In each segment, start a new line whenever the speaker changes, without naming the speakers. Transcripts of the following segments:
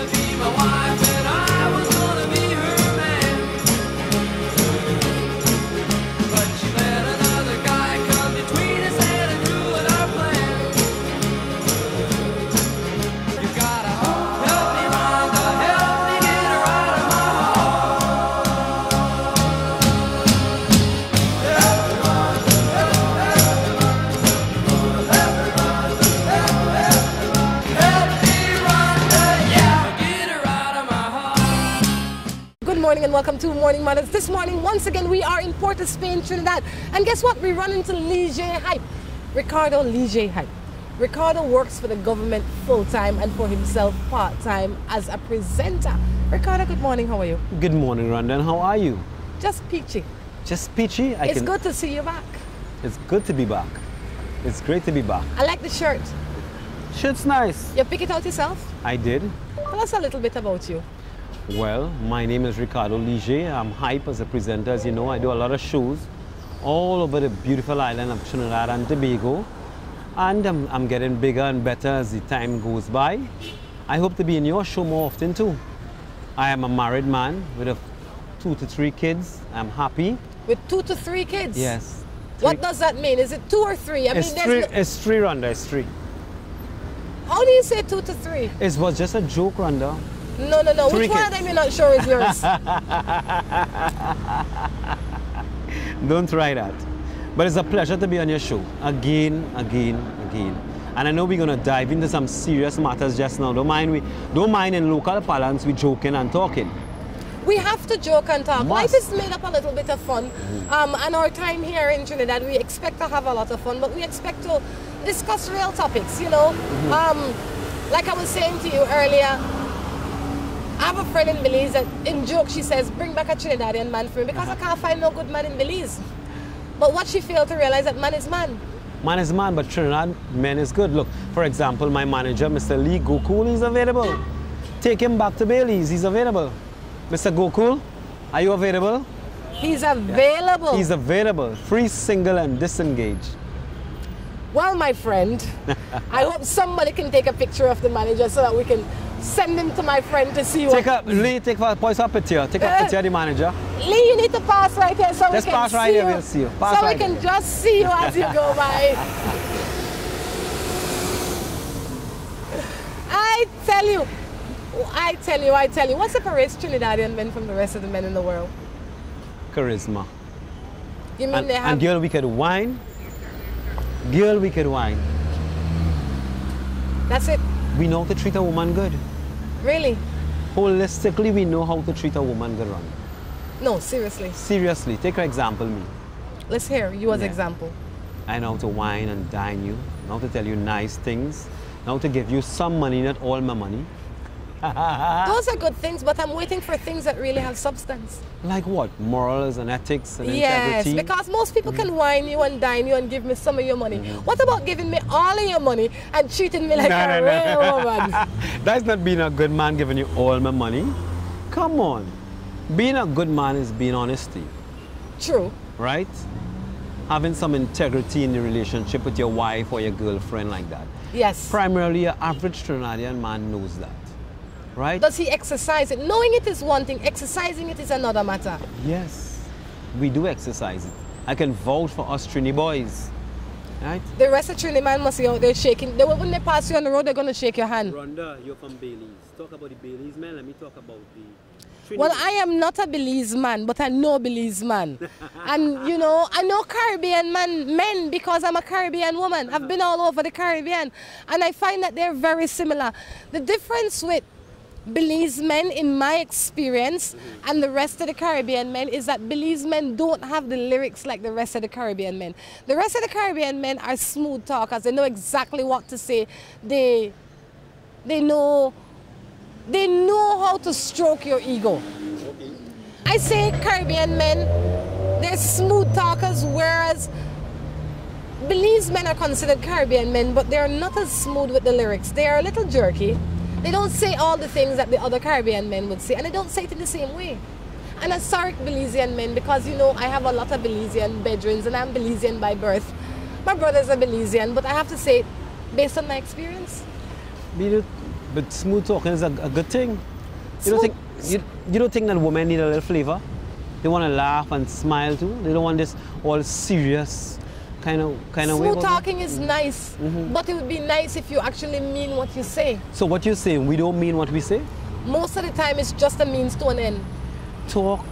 gonna be my wife and I was gonna be her man. But she let another guy come between us and it ruined our plan. You gotta help me, Rhonda, help me get her out of my heart. Help me, Rhonda, help me, Rhonda, yeah, get her out of my heart.
Good morning and welcome to Morning Mothers. This morning, once again, we are in Port of Spain, Trinidad. And guess what? We run into Lige Hype. Ricardo Lige Hype. Ricardo works for the government full-time and for himself part-time as a presenter. Ricardo, good morning. How are you?
Good morning, Rhonda, and how are you?
Just peachy.
Just peachy?
It's good to see you back.
It's good to be back. It's great to be back.
I like the shirt.
Shirt's nice.
You pick it out yourself?
I did.
Tell us a little bit about you.
Well, my name is Ricardo Lige. I'm hype as a presenter. As you know, I do a lot of shows all over the beautiful island of Trinidad and Tobago. And I'm getting bigger and better as the time goes by. I hope to be in your show more often too. I am a married man with 2 to 3 kids. I'm happy.
With 2 to 3 kids?
Yes.
What does that mean? Is it 2 or 3? I
It's
mean,
three,
there's
it's 3, Rhonda. It's 3.
how do you say 2 to 3?
It was just a joke, Rhonda.
No.
3
Which one of
kids.
them you're not sure is yours?
Don't try that. But it's a pleasure to be on your show. Again. And I know we're going to dive into some serious matters just now. Don't mind in local parlance, we joking and talking.
We have to joke and talk.
Must.
Life is made up a little bit of fun. And our time here in Trinidad, we expect to have a lot of fun, but we expect to discuss real topics, you know. Like I was saying to you earlier, I have a friend in Belize that in joke she says, bring back a Trinidadian man for me because I can't find no good man in Belize. But what she failed to realize that man is man.
Man is man, but Trinidad men is good. Look, for example, my manager, Mr. Lee Gokul, he's available. Take him back to Bailey's, he's available. Mr. Gokul, are you available?
He's available.
He's available. Free, single, and disengaged.
Well, my friend, I hope somebody can take a picture of the manager so that we can send him to my friend to see what...
Lee, take a picture. Take a picture of the manager.
Lee, you need to pass right here so
Just
we can
pass
see
right here,
you.
we'll see you. Pass
So
right
we can
here.
just see you as you go by. I tell you, what separates Trinidadian men from the rest of the men in the world?
Charisma.
You mean they have...
And girl, we could wine. Girl, we could wine.
That's it?
We know how to treat a woman good.
Really?
Holistically, we know how to treat a woman good, Ron.
No, seriously.
Seriously, take for example me.
Let's hear you as
Yeah.
example.
I know how to wine and dine you. I know how to tell you nice things. I know how to give you some money, not all my money.
Those are good things, but I'm waiting for things that really have substance.
Like what? Morals and ethics and
Yes,
integrity?
because most people can wine you and dine you and give me some of your money. What about giving me all of your money and treating me like a real woman?
That's not being a good man giving you all my money. Come on. Being a good man is being honesty.
True.
Right? Having some integrity in the relationship with your wife or your girlfriend like that.
Yes.
Primarily, an average Trinidadian man knows that. Right?
Does he exercise it? Knowing it is one thing, exercising it is another matter.
Yes. We do exercise it. I can vouch for us Trini boys. Right?
The rest of Trinidad man must be out there shaking. When they pass you on the road, they're going to shake your hand.
Rhonda, you're from Bailey's. Talk about the Bailey's man. Let me talk about the Trini.
Well, I am not a Belize man, but I know Belize man. And, you know, I know Caribbean men because I'm a Caribbean woman. I've been all over the Caribbean. And I find that they're very similar. The difference with Belize men, in my experience, and the rest of the Caribbean men is that Belize men don't have the lyrics like the rest of the Caribbean men. The rest of the Caribbean men are smooth talkers. They know exactly what to say. They know how to stroke your ego. I say Caribbean men, they're smooth talkers, whereas Belize men are considered Caribbean men, but they're not as smooth with the lyrics. They are a little jerky. They don't say all the things that the other Caribbean men would say, and they don't say it in the same way. And I'm sorry, Belizean men, because, you know, I have a lot of Belizean bedrooms, and I'm Belizean by birth. My brother's a Belizean, but I have to say, based on my experience.
But smooth talking is a good thing. You don't
Smooth-
think you don't think that women need a little flavor? They want to laugh and smile too. They don't want this all serious kind of way.
Smooth talking is nice, but it would be nice if you actually mean what you say.
So what you're saying, we don't mean what we say?
Most of the time, it's just a means to an end.
Talk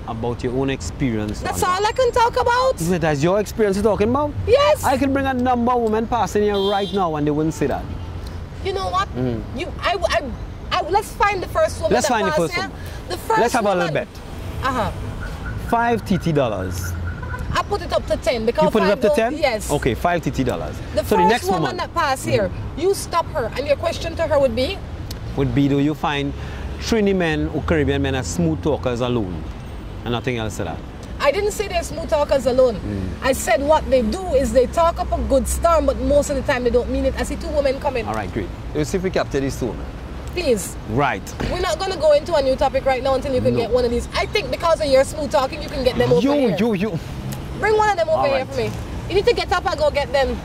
about your own experience.
That's
Rhonda.
all I can talk about.
That's your experience you're talking about?
Yes.
I can bring a number of women passing here right now and they wouldn't say that.
You know what? Let's find the first woman.
Let's
that
find the
passed
first
here.
one.
The first
Let's have a
woman,
little bet.
Uh-huh.
$5 TT.
I put it up to 10 because
You put it up to 10?
Yes.
Okay, $5 TT.
The
So the
first
next
woman that passed here, you stop her, and your question to her would be?
would be, do you find Trini men or Caribbean men as smooth talkers alone? And nothing else to that.
I didn't say they're smooth talkers alone. I said what they do is they talk up a good storm, but most of the time they don't mean it. I see two women coming.
All right, great. Let's see if we capture these two women.
Please.
Right.
We're not going to go into a new topic right now until you can get one of these. I think because of your smooth talking, you can get them over here.
You.
Bring one of them over
All
here
right.
for me. You need to get up and go get them.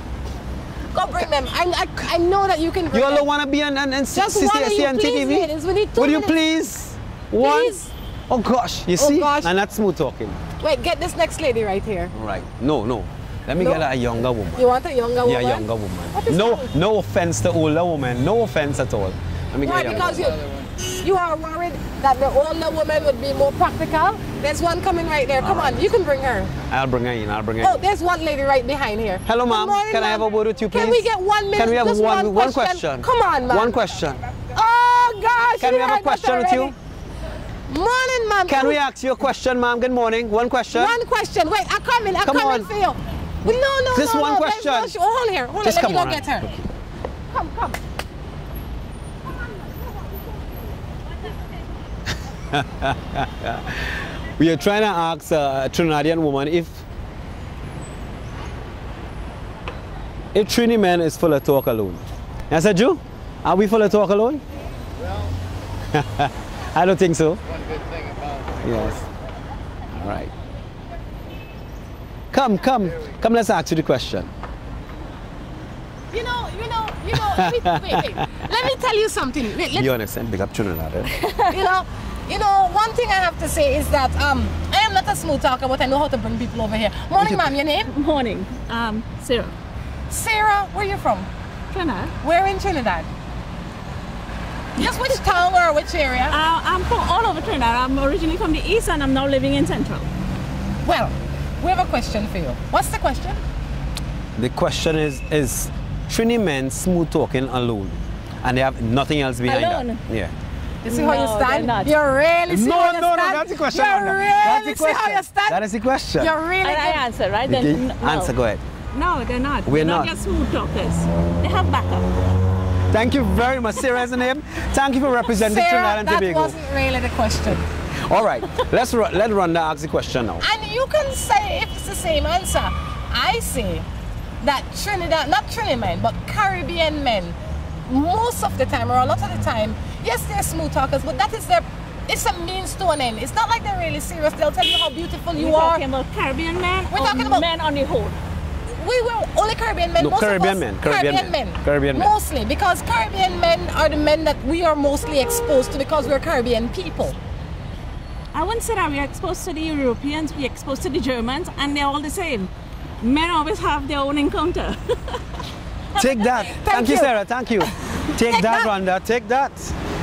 Go bring them. I know that you can bring
You all
them.
want to be on
Just one of
CCSC
you,
and
please,
TTV?
ladies. We need 2
Would you
minutes.
please? One?
Please.
Oh gosh, you
Oh,
see?
gosh.
And that's smooth talking.
Wait, get this next lady right here.
Right. No. Let me
No?
get a younger woman.
You want a younger woman?
Yeah, younger woman.
What is
No,
wrong?
no offense to older woman. No offense at all. Let me
Why?
get a
Because
younger
you are worried that the older woman would be more practical. There's one coming right there. Come on, you can bring her.
woman. I'll bring her in.
Oh, there's one lady right behind here.
Hello,
Good
ma'am.
morning,
Can I have
ma'am.
a word with you, please?
Can we get 1 minute?
Can we have
Just
one question?
Come on, ma'am.
One question.
Oh, gosh.
Can we have a
heard that
question with you?
already. Morning, ma'am.
Can we ask you a question, ma'am? Good morning. One question.
One question. Wait, I'm coming.
Come on.
for you. No.
Just one
there's
question.
no hold here. Hold
Just
on. Let me
come
go
on.
get her.
Okay.
Come.
We are trying to ask a Trinidadian woman if Trini man is full of talk alone. I said, Ju, are we full of talk alone?
Well,
I don't think so.
one good thing about it.
Yes. All right. Come, let's ask you the question.
You know. Wait. Let me tell you something. Wait,
Be honest and big up Trinidad.
You know, one thing I have to say is that I am not a smooth talker, but I know how to bring people over here. Morning, ma'am. Your name?
Morning. Sarah.
Sarah. Where are you from?
Trinidad.
Where in Trinidad? Just which town or which area?
I'm from all over Trinidad. I'm originally from the east and I'm now living in Central.
Well, we have a question for you. What's the question?
The question is Trini men smooth talking alone and they have nothing else behind
Alone?
that? Yeah.
You see how you
No, they're
stand?
not.
You really see how you stand?
that's the question.
You
Rhonda.
really
That's the
see how
question.
you stand?
That is the question.
You're really
And I
good.
answer, right?
Okay,
Then, no.
answer, go ahead.
No, they're not.
We're
they're
not.
just smooth talkers. They have backup.
Thank you very much. Sarah is the name. Thank you for representing
Sarah,
Trinidad and
that
Tobago.
wasn't really the question.
All right, let Rhonda ask the question now.
And you can say if it's the same answer. I say that Trinidad, not Trinidad men, but Caribbean men, most of the time or a lot of the time, yes, they're smooth talkers, but that is it's a means to an end. It's not like they're really serious. They'll tell you how beautiful you
We're
are.
talking about Caribbean men
We're
or
talking about-
men on the whole.
We were only Caribbean men.
No,
most
Caribbean
of us,
men, Caribbean men. Caribbean men.
Mostly, because Caribbean men are the men that we are mostly exposed to because we're Caribbean people.
I wouldn't say that we're exposed to the Europeans, we're exposed to the Germans, and they're all the same. Men always have their own encounter.
Take that. Thank you,
you.
Sarah. Thank you. Take that,
that.
Rhonda. Take that.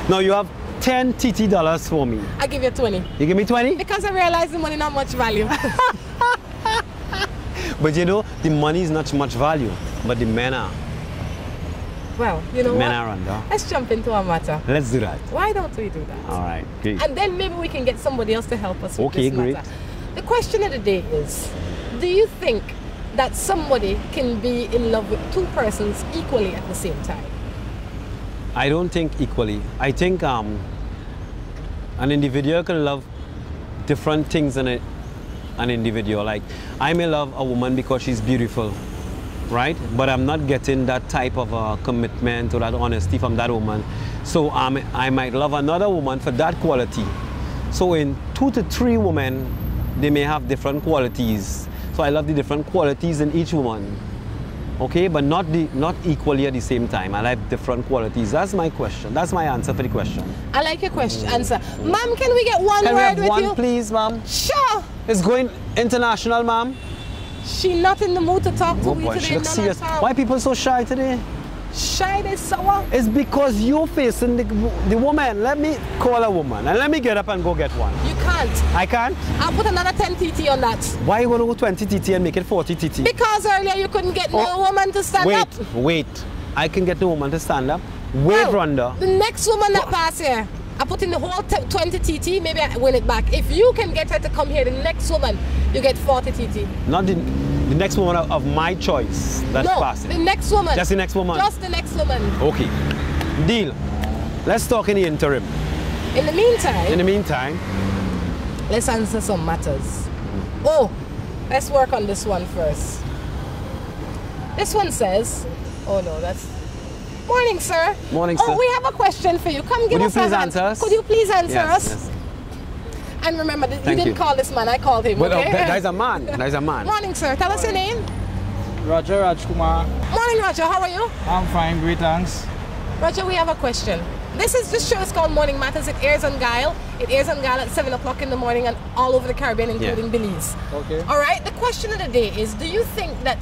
Now you have $10 TT for me.
I give you 20.
You give me 20?
Because I realize the money not much value.
But you know, the money is not much value, but the men are.
Well, you know
Men
what?
are, Rhonda.
Let's jump into a matter.
Let's do that.
Why don't we do that?
All right, great.
And then maybe we can get somebody else to help us with
Okay,
this
great.
matter. The question of the day is, do you think that somebody can be in love with two persons equally at the same time?
I don't think equally. I think an individual can love different things in an individual. Like, I may love a woman because she's beautiful, right? But I'm not getting that type of commitment or that honesty from that woman. So I might love another woman for that quality. So in 2 to 3 women, they may have different qualities. So I love the different qualities in each woman. Okay, but not equally at the same time. I like different qualities. That's my question. That's my answer for the question.
I like your question answer. Ma'am, can we get one
Can we
word
have
with
one,
you?
please, ma'am?
Sure.
It's going international, ma'am.
She not in the mood to talk to
Oh
me
boy,
today.
she looks
none
serious.
at all.
Why people so shy today?
Shy this sour?
It's because you're facing the woman. Let me call a woman and let me get up and go get one.
You can't.
I can't?
I'll put another 10 TT on that.
Why you gonna go 20 TT and make it 40 TT?
Because earlier you couldn't get no woman to stand up.
Wait. I can get the woman to stand up. Wait,
Well,
Rhonda.
The next woman that pass here, I put in the whole 20 TT, maybe I win it back. If you can get her to come here, the next woman, you get 40 TT.
Not the next woman of my choice that's
No,
passing.
the next woman.
Just the next woman.
Just the next woman.
Okay. Deal. Let's talk in the interim.
In the meantime,
In the meantime,
let's answer some matters. Oh, let's work on this one first. This one says, oh no, that's... Morning, sir.
Morning,
Oh,
sir.
we have a question for you. Come give
Would you
us a
please
hand.
answer us?
Could you please answer us?
yes.
And remember, you
Thank
didn't
you.
call this man, I called him,
Well,
okay?
there's a man. There's a man.
Morning, sir. Tell us your name.
Roger Rajkumar.
Morning, Roger. How are you?
I'm fine, great thanks.
Roger, we have a question. This show is called Morning Matters. It airs on Guile. It airs on Guile at 7 o'clock in the morning and all over the Caribbean, including Belize.
Okay.
All right. The question of the day is: do you think that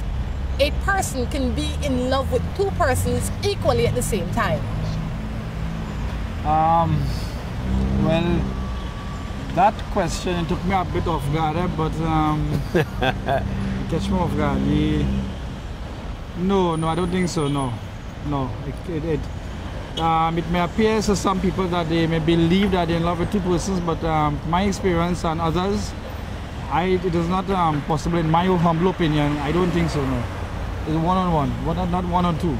a person can be in love with two persons equally at the same time?
Well, that question took me a bit off guard, but catch me off guard. No, I don't think so. No. It may appear to some people that they may believe that they're in love with two persons, but my experience and others, it is not possible. In my humble opinion, I don't think so. No, it's one-on-one, not one-on-two.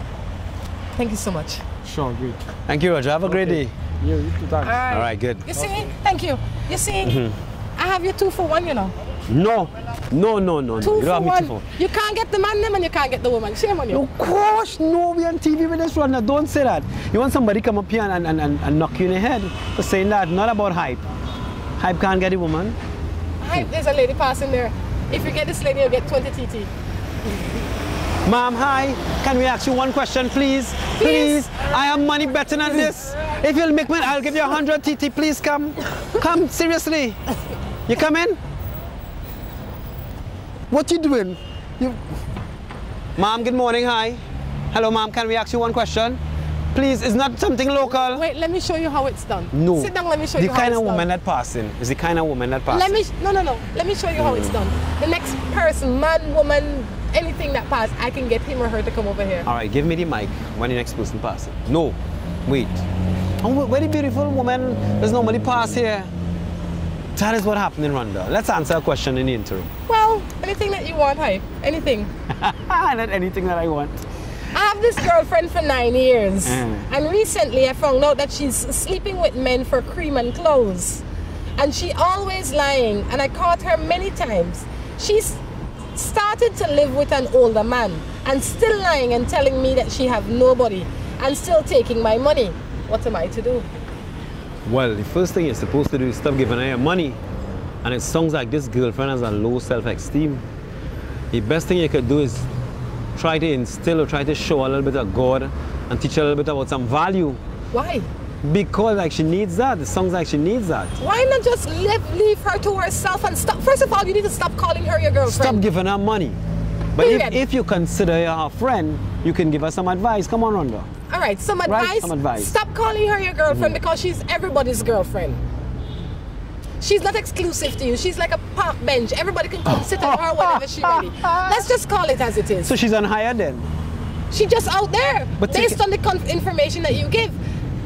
Thank you so much.
Sure, great.
Thank you, Roger. Have a great day.
You too, thanks.
All right, good.
You see? Thank you. You see? I have you 2 for 1, you know.
No.
2
You
for
don't have me
1.
two for.
You can't get the man them and you can't get the woman. Shame on you.
Of course, no, we on TV with this Rhonda. Don't say that. You want somebody come up here and knock you in the head for saying that. Not about hype. Hype can't get a woman.
Hi, there's a lady passing there. If you get this lady, you'll get 20 TT.
Ma'am, hi. Can we ask you one question, please? Please. I have money better than this. If you'll make me, I'll give you 100 TT. Please come. Come, seriously. You come in? What you doing? Ma'am, good morning. Hi. Hello, ma'am. Can we ask you one question? Please, it's not something local.
Wait, let me show you how it's done.
No.
Sit down, let me show
the
you how it's
kind
done.
of woman that passing is the kind of woman that passing.
No. Let me show you how it's done. The next person, man, woman, anything that pass, I can get him or her to come over here.
All right, give me the mic when the next person passes. No, wait. Oh, very beautiful woman. There's nobody pass here. That is what happened in Rhonda. Let's answer a question in the interim.
Well, anything that you want, hype. Anything.
Not anything that I want.
I have this girlfriend for 9 years.
Mm.
And recently I found out that she's sleeping with men for cream and clothes. And she always lying. And I caught her many times. She's started to live with an older man and still lying and telling me that she have nobody and still taking my money. What am I to do?
Well, the first thing you're supposed to do is stop giving her your money. And it sounds like this girlfriend has a low self-esteem. The best thing you could do is try to instill or try to show a little bit of God and teach her a little bit about some value.
Why?
Because like she needs that. It sounds like she needs that.
Why not just leave her to herself and stop? First of all, you need to stop calling her your girlfriend.
Stop giving her money. But
Period.
if you consider her a friend, you can give her some advice. Come on, Rhonda.
All right, some
Right,
advice.
some advice.
Stop calling her your girlfriend because she's everybody's girlfriend. She's not exclusive to you. She's like a park bench. Everybody can come sit on her whenever she's ready. Let's just call it as it is.
So she's on hire then?
She's just out there
But
based on the information that you give.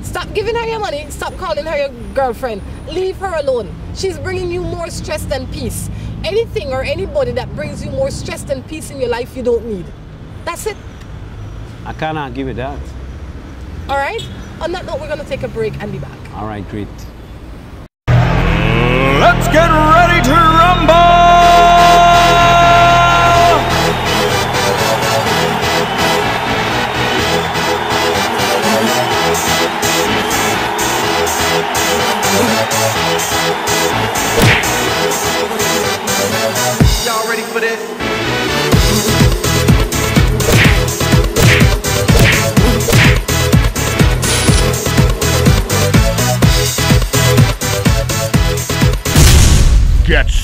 Stop giving her your money. Stop calling her your girlfriend. Leave her alone. She's bringing you more stress than peace. Anything or anybody that brings you more stress than peace in your life, you don't need. That's it.
I can't argue with that.
All right? On that note, we're going to take a break and be back.
All right, great.
Let's get ready to rumble! Y'all ready for this?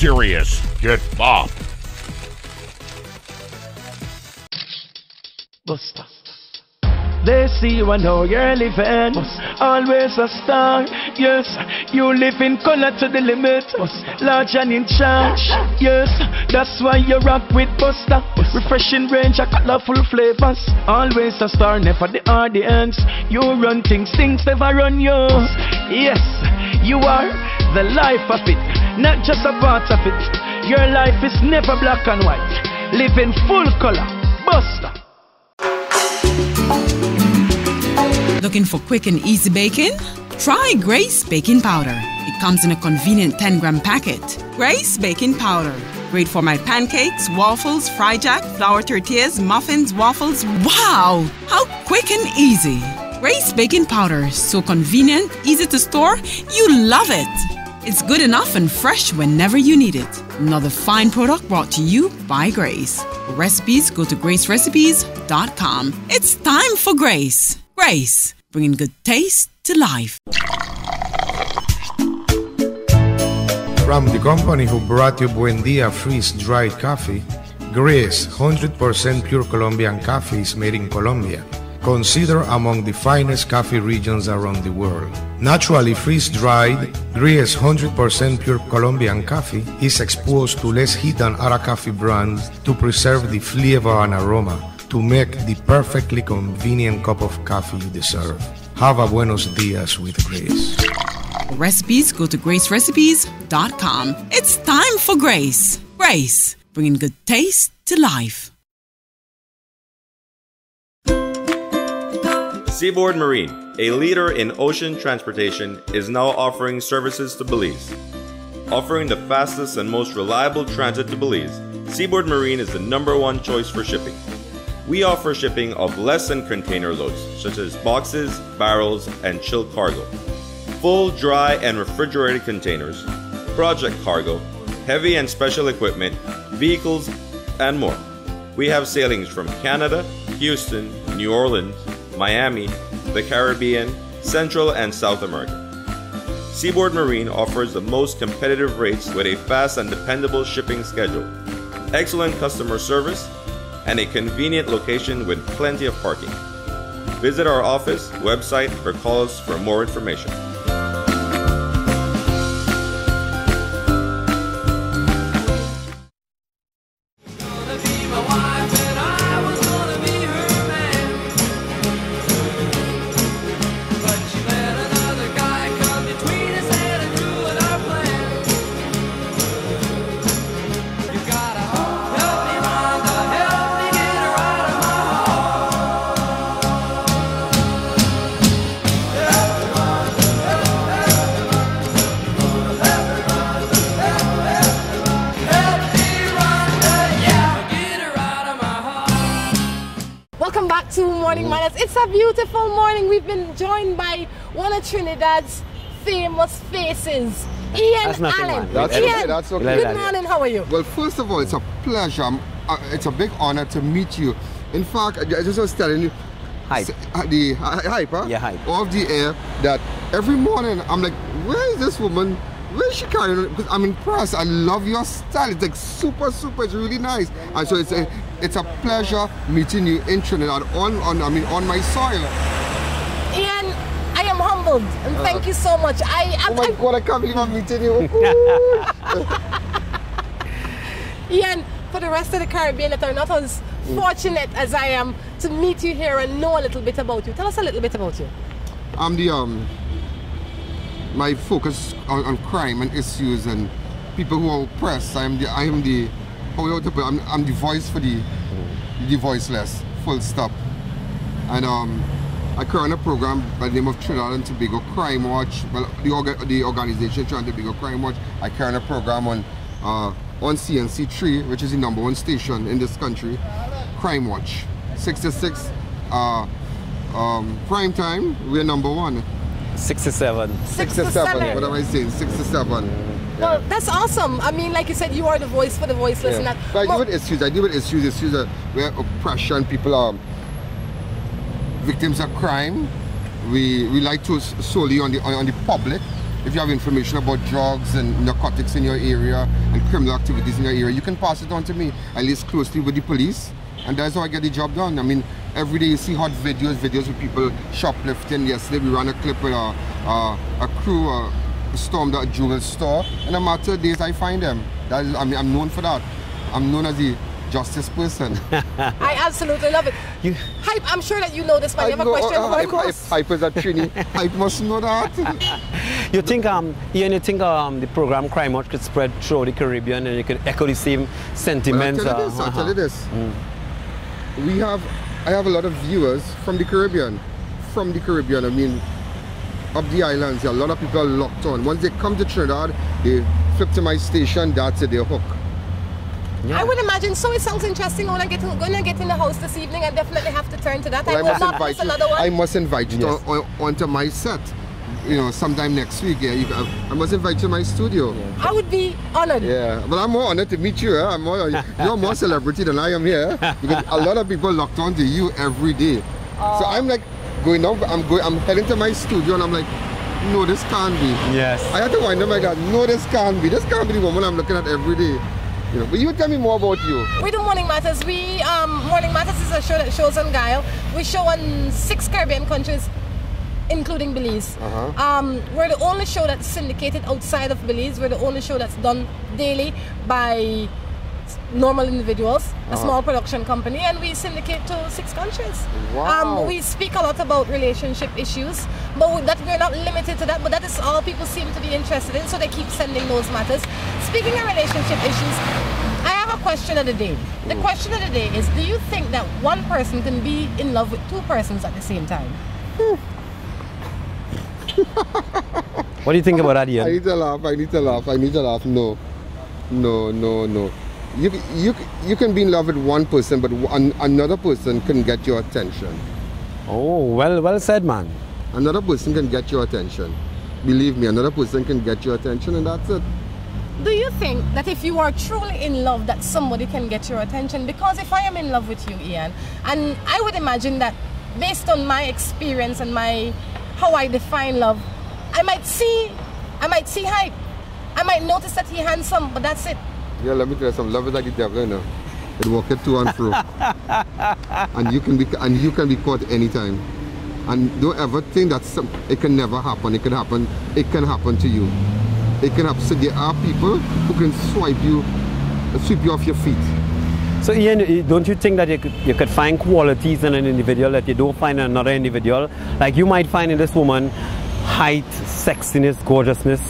serious. Get Bop.
Buster. They see you and how you're living. Always a star. Yes, you live in color to the limit. Large and in charge. Yes, that's why you rock with Buster. Refreshing range of colorful flavors. Always a star, never the audience. You run things never run you. Yes, you are the life of it, not just a part of it. Your life is never black and white. Live in full color. Buster.
Looking for quick and easy baking? Try Grace Baking Powder. It comes in a convenient 10-gram packet. Grace Baking Powder. Great for my pancakes, waffles, fry jack, flour tortillas, muffins, waffles. Wow! How quick and easy. Grace Baking Powder. So convenient, easy to store. You love it. It's good enough and fresh whenever you need it. Another fine product brought to you by Grace. For recipes, go to gracerecipes.com. It's time for Grace. Grace, bringing good taste to life.
From the company who brought you Buendia freeze-dried coffee, Grace 100% pure Colombian coffee is made in Colombia, considered among the finest coffee regions around the world. Naturally freeze-dried, Grace 100% pure Colombian coffee is exposed to less heat than other coffee brands to preserve the flavor and aroma, to make the perfectly convenient cup of coffee you deserve. Have a buenos dias with Grace.
For recipes, go to gracerecipes.com. It's time for Grace. Grace, bringing good taste to life.
Seaboard Marine, a leader in ocean transportation, is now offering services to Belize. Offering the fastest and most reliable transit to Belize, Seaboard Marine is the #1 choice for shipping. We offer shipping of less than container loads, such as boxes, barrels, and chilled cargo. Full, dry, and refrigerated containers, project cargo, heavy and special equipment, vehicles, and more. We have sailings from Canada, Houston, New Orleans, Miami, the Caribbean, Central and South America. Seaboard Marine offers the most competitive rates with a fast and dependable shipping schedule, excellent customer service, and a convenient location with plenty of parking. Visit our office, website, or call us for more information.
It's a beautiful morning. We've been joined by one of Trinidad's famous faces, Ian Allen.
That's
Ian,
that's okay.
Good morning, how are you?
Well, first of all, it's a pleasure. It's a big honor to meet you. In fact, I just was telling you,
Hype.
The hype, huh?
Yeah, hype.
Off the air, that every morning I'm like, where is this woman? Where is she carrying on? Because I'm impressed. I love your style. It's like super. It's really nice. And so it's a pleasure meeting you in Trinidad on my soil.
Ian, I am humbled and thank you so much.
Oh my God, I can't believe I'm meeting you.
Ian, for the rest of the Caribbean that are not as fortunate as I am to meet you here and know a little bit about you. Tell us a little bit about you.
I'm the my focus on crime and issues and people who are oppressed. I'm the voice for the voiceless, full stop. And I current a program by the name of Trinidad and Tobago Crime Watch. Well, the organization Trinidad and Tobago Crime Watch. I current a program on CNC3, which is the #1 station in this country, Crime Watch. 66 prime time, we're #1.
67.
67.
What am I saying? 67.
Well, that's awesome. I mean, like you said, you are the voice for the voiceless.
Yeah.
And that.
But I deal with issues where oppression, people are victims of crime. We like to solely on the public, if you have information about drugs and narcotics in your area and criminal activities in your area, you can pass it on to me. I liaise closely with the police, and that's how I get the job done. I mean, every day you see hot videos with people shoplifting. Yesterday we ran a clip with a crew stormed a jewelry store. In a matter of days, I find them. That is, I mean, I'm known for that. I'm known as the justice person.
I absolutely love it. Hype, I'm sure that you know this, but you have a question for us.
Hype is a Trini. Hype must know that.
You think, Ian, you think the program Crime Watch could spread through the Caribbean and you could echo the same sentiments?
Well, I'll tell you this. I have a lot of viewers from the Caribbean. From the Caribbean, I mean, up the islands, a lot of people are locked on. Once they come to Trinidad, they flip to my station, that's it, they're hooked.
Yeah. I would imagine, so it sounds interesting. When I get in the house this evening, I definitely have to turn to that.
Well,
I will not miss another one.
I must invite you onto my set. You know, sometime next week. Yeah, I must invite you to my studio.
I would be honored.
Yeah, but I'm more honored to meet you. You're more celebrity than I am here, because a lot of people locked on to you every day. So I'm like going out. I'm heading to my studio, and I'm like, no, this can't be.
Yes.
I had to wind up like that. No, this can't be. This can't be the woman I'm looking at every day. You know, but you tell me more about you.
We do Morning Matters. Morning Matters is a show that shows on Guile. We show on 6 Caribbean countries, including Belize. We're the only show that's syndicated outside of Belize. We're the only show that's done daily by normal individuals, a small production company, and we syndicate to 6 countries.
Wow.
We speak a lot about relationship issues, but we're not limited to that, but that is all people seem to be interested in, so they keep sending those matters. Speaking of relationship issues, I have a question of the day. The question of the day is, do you think that one person can be in love with 2 persons at the same time?
What do you think about that, Ian?
I need to laugh. No. You can be in love with one person, but another person can get your attention.
Oh, well said, man.
Another person can get your attention. Believe me, another person can get your attention, and that's it.
Do you think that if you are truly in love, that somebody can get your attention? Because if I am in love with you, Ian, and I would imagine that based on my experience and how I define love, I might see hype. I might notice that he's handsome, but that's it.
Yeah, let me tell you something. Love is like the devil, you know. It walks to and fro. and you can be caught anytime. And don't ever think that it can never happen. It can happen to you. It can happen. So there are people who can sweep you off your feet.
So Ian, don't you think that you could find qualities in an individual that you don't find in another individual? Like you might find in this woman height, sexiness, gorgeousness,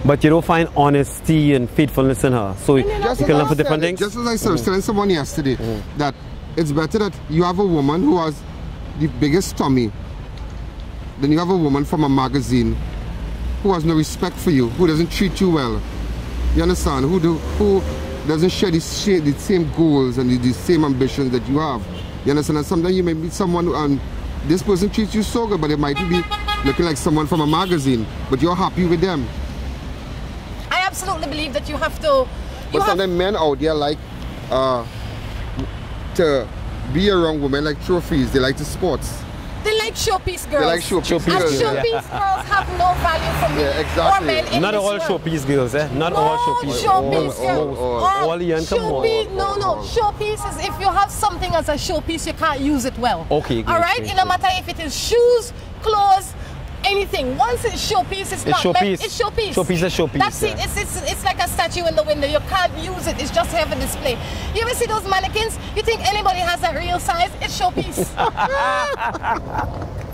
but you don't find honesty and faithfulness in her. So you can learn for different things?
Just as I was telling someone yesterday, that it's better that you have a woman who has the biggest tummy than you have a woman from a magazine who has no respect for you, who doesn't treat you well. You understand? Who doesn't share the same goals and the same ambitions that you have. You understand? And sometimes you may meet someone and this person treats you so good, but it might be looking like someone from a magazine, but you're happy with them.
I absolutely believe that you have to...
But sometimes men out there like to be around women like trophies. They like the sports.
They like showpiece girls.
They like showpiece girls.
And showpiece girls have no value for me.
Yeah, exactly.
Or men in
Not
this
all
world.
showpiece girls, eh? Not all showpiece.
Showpiece girls.
All Ian, come on.
No. Showpiece is if you have something as a showpiece, you can't use it well.
Okay.
All right? It no matter if it is shoes, clothes, anything. Once it's showpiece, it's not
showpiece.
It's showpiece.
Showpiece is showpiece.
That's it. It's like a statue in the window. You can't use it. It's just to have a display. You ever see those mannequins? You think anybody has a real size? It's showpiece.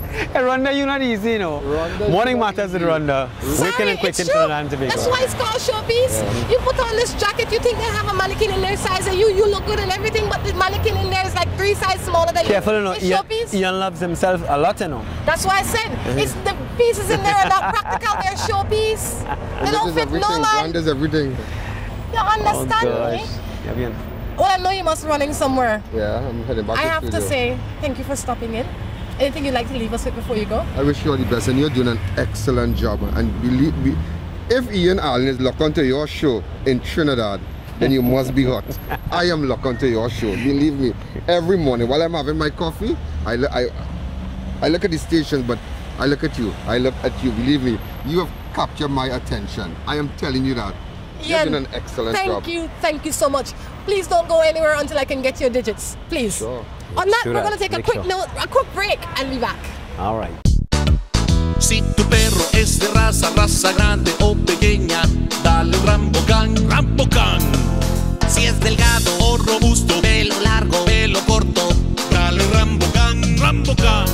Hey, Rhonda, you're not easy, you know. Morning Matters with Rhonda. Waking and Crichton Trinidad and Tobago.
That's why it's called showpiece. Yeah. You put on this jacket, you think they have a mannequin in their size, and you look good and everything, but the mannequin in there is like 3 sizes smaller than
Careful,
you.
You know. Ian loves himself a lot, you know.
That's why I said, it's the pieces in there are not practical, they're showpiece. They don't fit no man.
Does everything.
You understand me?
Yeah,
well, I know you must be running somewhere.
Yeah, I'm heading back
I have to say, thank you for stopping in. Anything you'd like to leave us with before you go?
I wish you all the best, and you're doing an excellent job. And believe me, if Ian Allen is locked onto your show in Trinidad, then you must be hot. I am locked onto your show. Believe me, every morning while I'm having my coffee, I look at the stations, but I look at you. I look at you. Believe me, you have captured my attention. I am telling you that. You've
Ian,
done an excellent job.
Thank you so much. Please don't go anywhere until I can get your digits, please.
Sure.
On that,
Sure,
we're going to take a quick break and be back.
All right.
Si tu perro es de raza grande o pequeña, dale un Rambocan, Rambocan. Si es delgado o robusto, pelo largo, pelo corto, dale Rambocan, Rambocan.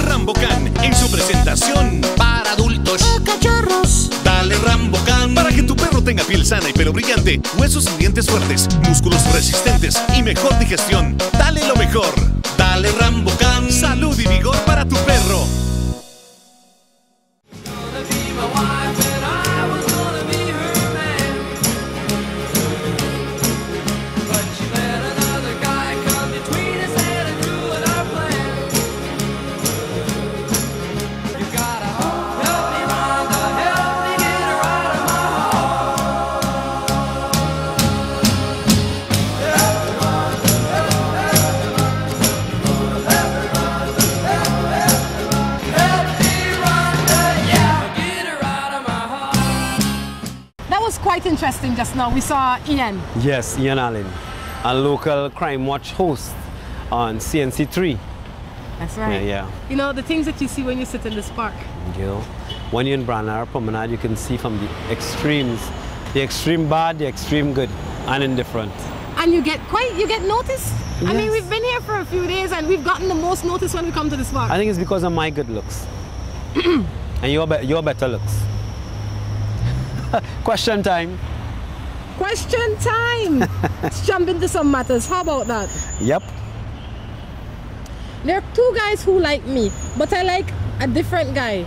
Rambocan en su presentación para adultos o cachorros. Dale Rambocan para que tu perro tenga piel sana y pelo brillante, huesos y dientes fuertes, músculos resistentes y mejor digestión. Dale lo mejor. Dale Rambocan. Salud y vigor para tu perro.
Quite interesting just now. We saw Ian.
Yes, Ian Allen, a local crime watch host on CNC3.
That's right.
Yeah.
You know, the things that you see when you sit in this park.
You know, when you're in Branagh Promenade, you can see from the extremes, the extreme bad, the extreme good, and indifferent.
And you get noticed.
Yes.
I mean, we've been here for a few days and we've gotten the most notice when we come to this park.
I think it's because of my good looks. And your better looks. Question time.
Question time. Let's jump into some matters. How about that?
Yep.
There are two guys who like me, but I like a different guy.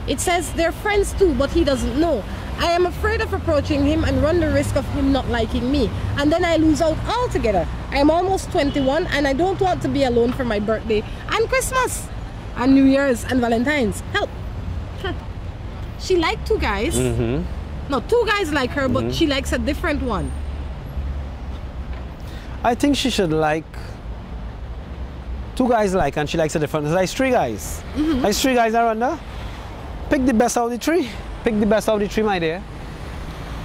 It says they're friends too, but he doesn't know. I am afraid of approaching him and run the risk of him not liking me. And then I lose out altogether. I am almost 21 and I don't want to be alone for my birthday and Christmas and New Year's and Valentine's. Help. She liked two guys.
Mm-hmm.
No, two guys like her, but she likes a different one.
I think she should like two guys and she likes a different. There's like three guys. Like three guys, Rhonda. Pick the best out of the tree. Pick the best out of the tree, my dear.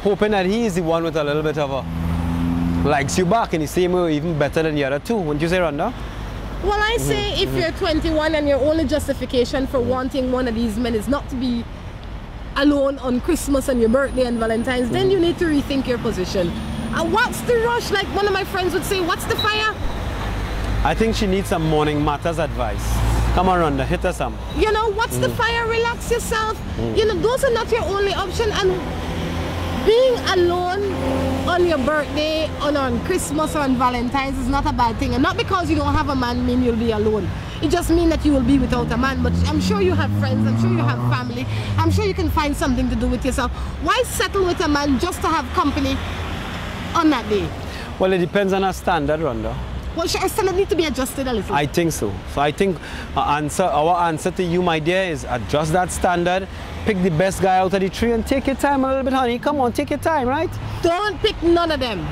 Hoping that he is the one with a little bit of a likes you back in the same way, even better than the other two. Wouldn't you say, Rhonda?
Well, I say if you're 21 and your only justification for wanting one of these men is not to be alone on Christmas and your birthday and Valentine's, then you need to rethink your position. And what's the rush? Like one of my friends would say, what's the fire?
I think she needs some morning matters advice. Come on, Rhonda, hit her some.
You know, what's the fire? Relax yourself. You know, those are not your only option. And being alone on your birthday or on Christmas or on Valentine's is not a bad thing. And not because you don't have a man mean you'll be alone. It just means that you will be without a man. But I'm sure you have friends. I'm sure you have family. I'm sure you can find something to do with yourself. Why settle with a man just to have company on that day?
Well, it depends on her standard, Rhonda.
Well, she still need to be adjusted a little.
I think so. So I think our answer to you, my dear, is adjust that standard, pick the best guy out of the tree and take your time a little bit, honey. Come on, take your time, right?
Don't pick none of them.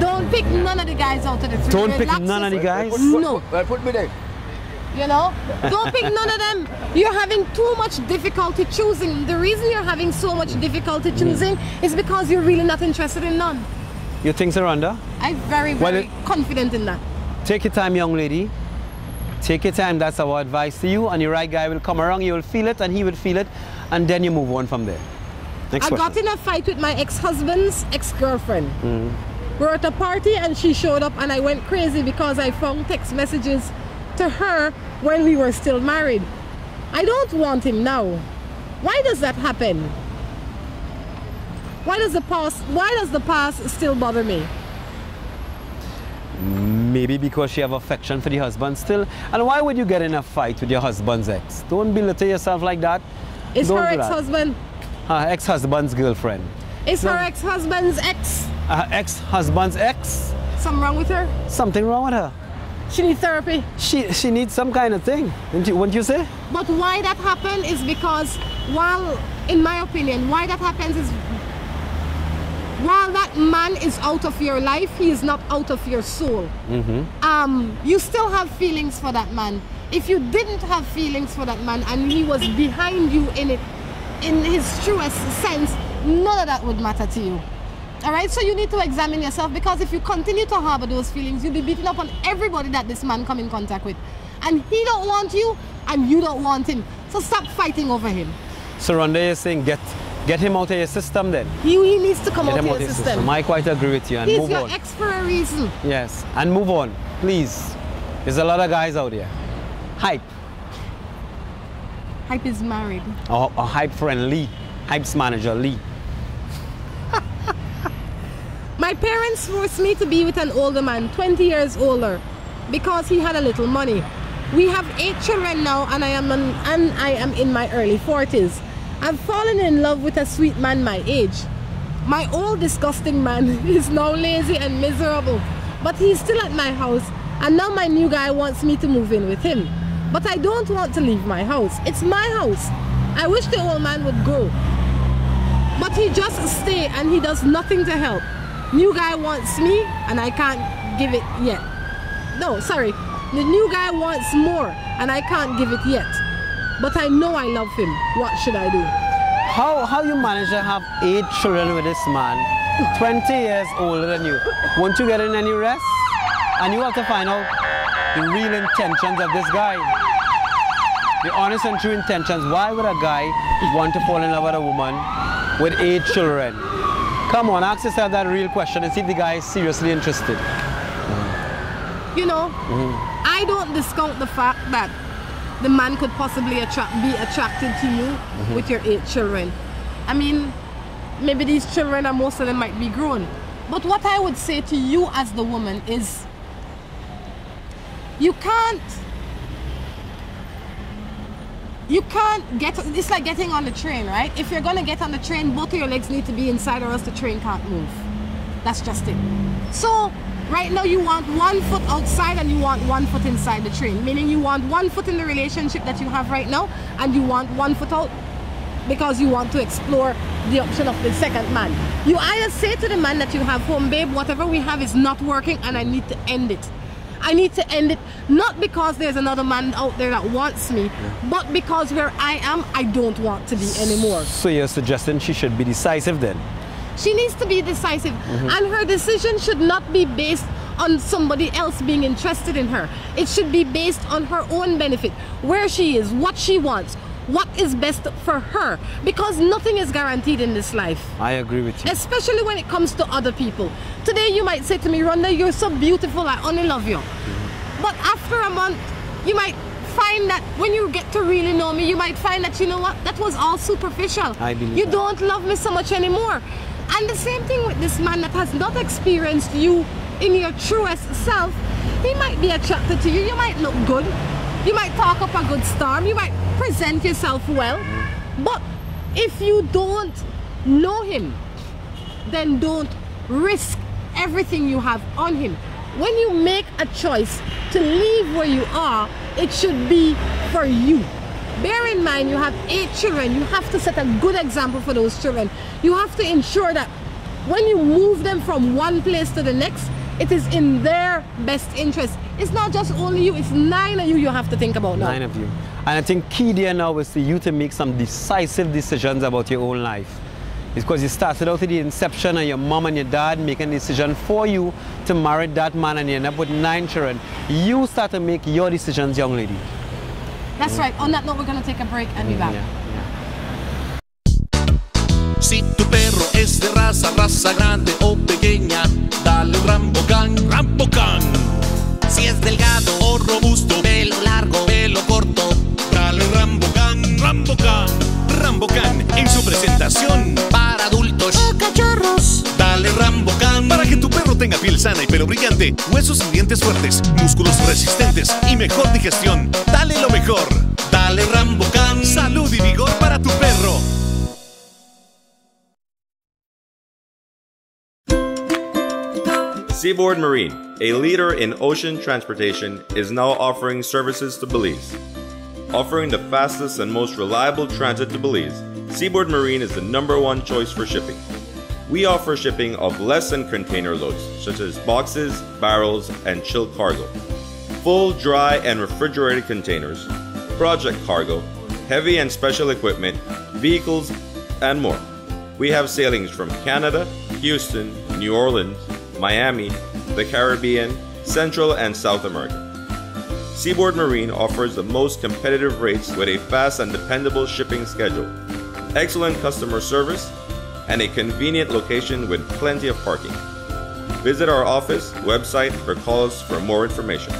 Don't pick none of the guys out of the tree.
Don't pick none of the guys?
No.
Well, put me there.
You know? Don't pick none of them. You're having too much difficulty choosing. The reason you're having so much difficulty choosing is because you're really not interested in none.
You think so, Rhonda?
I'm very confident in that.
Take your time, young lady. Take your time. That's our advice to you. And the right guy will come around. You will feel it and he will feel it. And then you move on from there. Next question.
Got in a fight with my ex-husband's ex-girlfriend. We were at a party and she showed up and I went crazy because I found text messages to her when we were still married. I don't want him now. Why does that happen? Why does the past still bother me?
Maybe because she have affection for the husband still. And why would you get in a fight with your husband's ex? Don't belittle yourself like that.
Is her ex-husband?
Her ex-husband's girlfriend.
Is her ex-husband's ex?
Her ex-husband's ex.
Something wrong with her?
Something wrong with her.
She needs therapy?
She needs some kind of thing, wouldn't you say?
But why that happened is because while, in my opinion, why that happens is while that man is out of your life, he is not out of your soul. You still have feelings for that man. If you didn't have feelings for that man and he was behind you in it, in his truest sense, none of that would matter to you. All right, so you need to examine yourself, because if you continue to harbor those feelings, you'll be beating up on everybody that this man come in contact with. And he don't want you, and you don't want him. So stop fighting over him.
So Rhonda is saying get him out of your system then.
He needs to come out of your system.
I quite agree with you, and
He's
move
your
on.
ex for a reason.
Yes, and move on, please. There's a lot of guys out there. Hype.
Hype is married.
Or Hype friend Lee. Hype's manager Lee.
My parents forced me to be with an older man, 20 years older, because he had a little money. We have 8 children now, and I am in my early 40s. I've fallen in love with a sweet man my age. My old disgusting man is now lazy and miserable, but he's still at my house, and now my new guy wants me to move in with him. But I don't want to leave my house. It's my house. I wish the old man would go, but he just stay and he does nothing to help. New guy wants me and I can't give it yet. No, sorry. The new guy wants more and I can't give it yet. But I know I love him. What should I do?
How you manage to have 8 children with this man, 20 years older than you? Won't you get in any rest? And you have to find out the real intentions of this guy. The honest and true intentions. Why would a guy want to fall in love with a woman with 8 children? Come on, ask yourself that real question and see if the guy is seriously interested.
You know, I don't discount the fact that the man could possibly be attracted to you with your 8 children. I mean, maybe these children, most of them might be grown. But what I would say to you as the woman is, you can't get, it's like getting on the train, right? If you're gonna get on the train, both of your legs need to be inside or else the train can't move. That's just it. So right now you want 1 foot outside and you want 1 foot inside the train, meaning you want 1 foot in the relationship that you have right now and you want 1 foot out because you want to explore the option of the second man. You either say to the man that you have home, babe, whatever we have is not working and I need to end it. I need to end it, not because there's another man out there that wants me, but because where I am, I don't want to be anymore.
So you're suggesting she should be decisive then?
She needs to be decisive, and her decision should not be based on somebody else being interested in her. It should be based on her own benefit, where she is, what she wants, what is best for her, because nothing is guaranteed in this life.
I agree with you.
Especially when it comes to other people. Today you might say to me, Rhonda, you're so beautiful, I only love you. But after a month, you might find that when you get to really know me, you might find that, you know what, that was all superficial.
I believe
you
that.
don't love me so much anymore. And the same thing with this man that has not experienced you in your truest self. He might be attracted to you, you might look good, you might talk up a good storm, you might present yourself well, but if you don't know him, then don't risk everything you have on him. When you make a choice to leave where you are, it should be for you. Bear in mind, you have 8 children. You have to set a good example for those children. You have to ensure that when you move them from one place to the next, it is in their best interest. It's not just only you, it's 9 of you have to think about now.
9 of you. And I think key there now is for you to make some decisive decisions about your own life. It's because you started out at the inception and your mom and your dad making a decision for you to marry that man and you end up with 9 children. You start to make your decisions, young lady.
That's right. On that note, we're going to take a break and be back.
Si tu perro es de raza grande o pequeña, dale un Rambocan, Rambocan. Si es delgado o robusto, pelo largo, pelo corto, dale un Rambocan, Rambocan. Rambocan en su presentación para adultos o cachorros. Dale Rambocan para que tu perro tenga piel sana y pelo brillante, huesos y dientes fuertes, músculos resistentes y mejor digestión. Dale lo mejor. Dale Rambocan. Salud y vigor para tu perro.
Seaboard Marine, a leader in ocean transportation, is now offering services to Belize. Offering the fastest and most reliable transit to Belize, Seaboard Marine is the #1 choice for shipping. We offer shipping of less than container loads, such as boxes, barrels, and chilled cargo. Full, dry, and refrigerated containers, project cargo, heavy and special equipment, vehicles, and more. We have sailings from Canada, Houston, New Orleans, Miami, the Caribbean, Central and South America. Seaboard Marine offers the most competitive rates with a fast and dependable shipping schedule, excellent customer service, and a convenient location with plenty of parking. Visit our office, website, or call us for more information.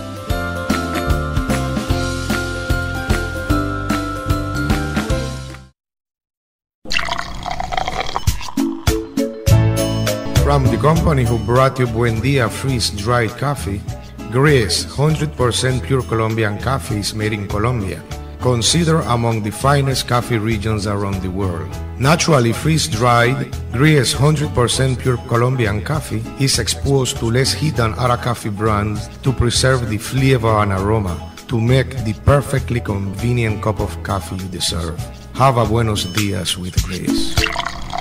From the company who brought you Buen Dia freeze-dried coffee, Grace 100% pure Colombian coffee is made in Colombia, considered among the finest coffee regions around the world. Naturally freeze-dried, Grace 100% pure Colombian coffee is exposed to less heat than other coffee brands to preserve the flavor and aroma to make the perfectly convenient cup of coffee you deserve. Have a buenos dias with Grace.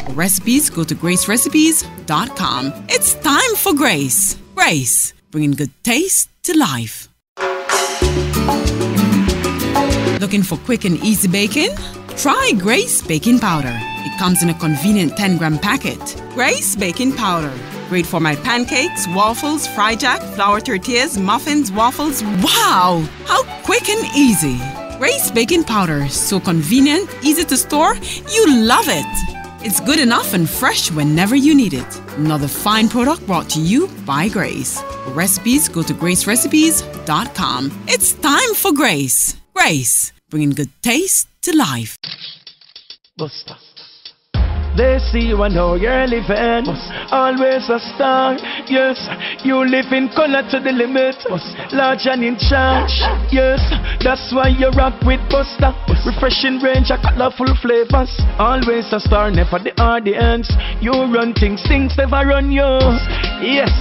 Recipes, go to gracerecipes.com. It's time for Grace. Grace, bringing good taste to life. Looking for quick and easy baking? Try Grace Baking Powder. It comes in a convenient 10-gram packet. Grace Baking Powder. Great for my pancakes, waffles, fry jack, flour tortillas, muffins, waffles. Wow! How quick and easy. Grace Baking Powder. So convenient, easy to store. You love it. It's good enough and fresh whenever you need it. Another fine product brought to you by Grace. For recipes, go to gracerecipes.com. It's time for Grace. Grace, bringing good taste to life.
Buster. They see you and how you're living. Always a star. Yes, you live in color to the limit. Large and in charge. Yes, that's why you rock with Buster. Refreshing range of colorful flavors. Always a star, never the audience. You run things never run you. Yes,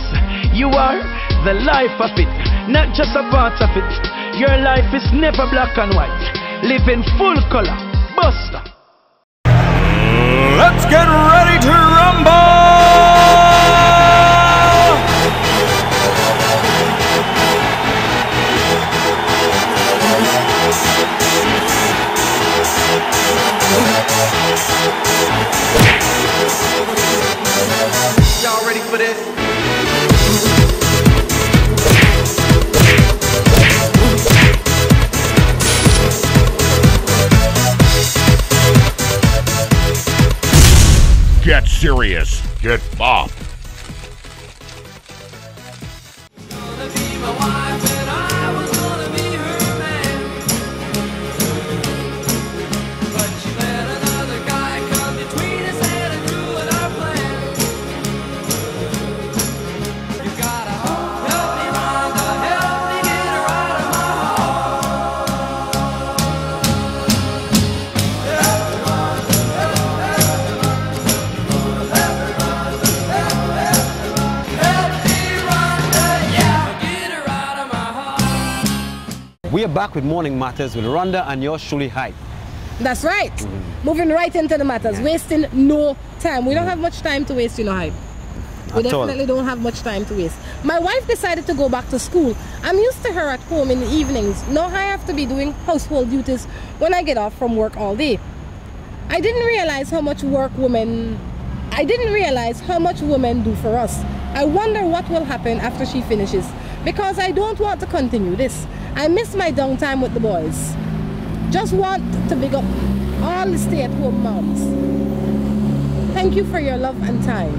you are the life of it, not just a part of it. Your life is never black and white. Live in full color. Buster.
Let's get ready to rumble!
Y'all ready for this?
Get serious. Get bop.
We are back with Morning Matters with Rhonda and yours truly Hype.
That's right. Moving right into the matters, wasting no time. We don't have much time to waste, you know, Hype. We definitely don't have much time to waste. My wife decided to go back to school. I'm used to her at home in the evenings. Now I have to be doing household duties when I get off from work all day. I didn't realize how much women do for us. I wonder what will happen after she finishes, because I don't want to continue this. I miss my downtime with the boys. Just want to big up all the stay-at-home moms. Thank you for your love and time.